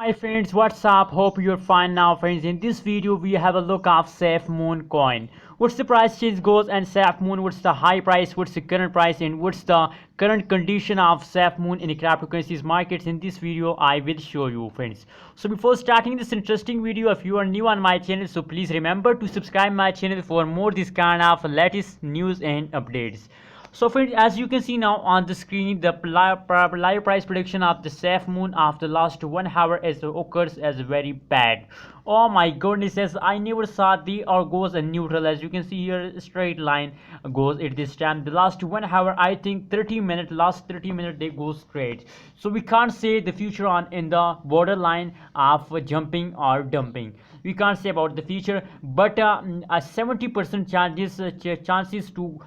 Hi friends, what's up? Hope you're fine now friends. In this video we have a look of Safemoon coin. What's the price change goes and Safemoon, what's the high price, what's the current price, and what's the current condition of Safemoon in the cryptocurrencies markets. In this video I will show you friends. So before starting this interesting video, if you are new on my channel, so please remember to subscribe my channel for more this kind of latest news and updates. So friends, as you can see now on the screen, the live price prediction of the Safemoon of the last 1 hour is occurs as very bad. Oh my goodness, as I never saw the or goes a neutral. As you can see here, straight line goes at this time. The last 1 hour, I think 30 minutes, last 30 minutes they go straight. So we can't say the future on in the borderline of jumping or dumping. We can't say about the future, but a 70% chances to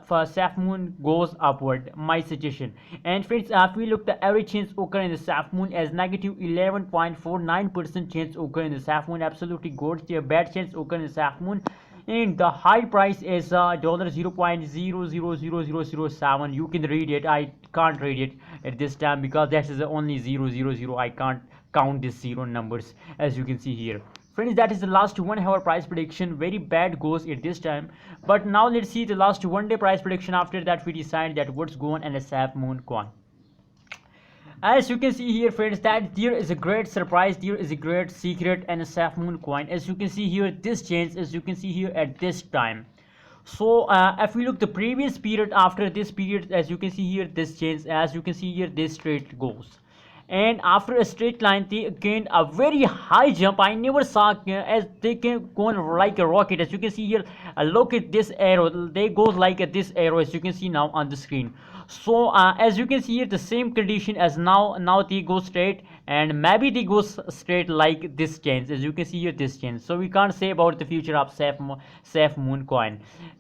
for Safemoon goes upward. My suggestion. And friends, if we look, the average chance occur in the Safemoon as negative 11.49% chance occur in the Safemoon. Absolutely good. The bad chance occur in the Safemoon. And the high price is dollar 0.000007. You can read it. I can't read it at this time because that is only 000. I can't count these zero numbers, as you can see here. Friends, that is the last 1 hour price prediction. Very bad goes at this time. But now let's see the last 1 day price prediction. After that we decide that what's going on a Safemoon coin. As you can see here friends, that there is a great surprise, there is a great secret and a Safemoon coin. As you can see here, this change, as you can see here at this time. So if we look the previous period, after this period, as you can see here, this change, as you can see here, this straight goes. And after a straight line they gained a very high jump. I never saw as they can go like a rocket. As you can see here, look at this arrow, they go like this arrow, as you can see now on the screen. So as you can see here, the same condition as now they go straight, and maybe they go straight like this change, as you can see here, this change. So we can't say about the future of Safemoon coin.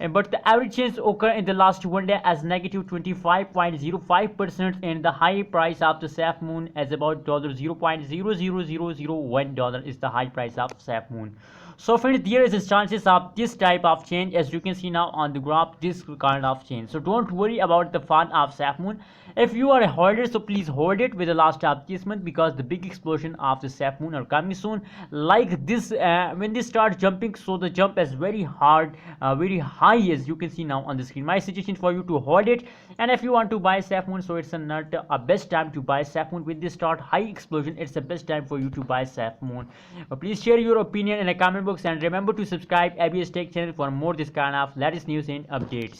But the average change occur in the last 1 day as negative 25.05%, and the high price of the Safemoon as about $0.00001 is the high price of Safemoon. So friends, there is a chances of this type of change, as you can see now on the graph, this kind of change. So don't worry about the fun of Safemoon. If you are a holder, so please hold it with the last of this month, because the big explosion of the Safemoon are coming soon. Like this, when they start jumping, so the jump is very hard, very high, as you can see now on the screen. My suggestion for you to hold it, and if you want to buy Safemoon, so it's not a best time to buy Safemoon. With this start high explosion, it's the best time for you to buy Safemoon. Please share your opinion in the comment box, and remember to subscribe ABS Tech channel for more this kind of latest news and updates.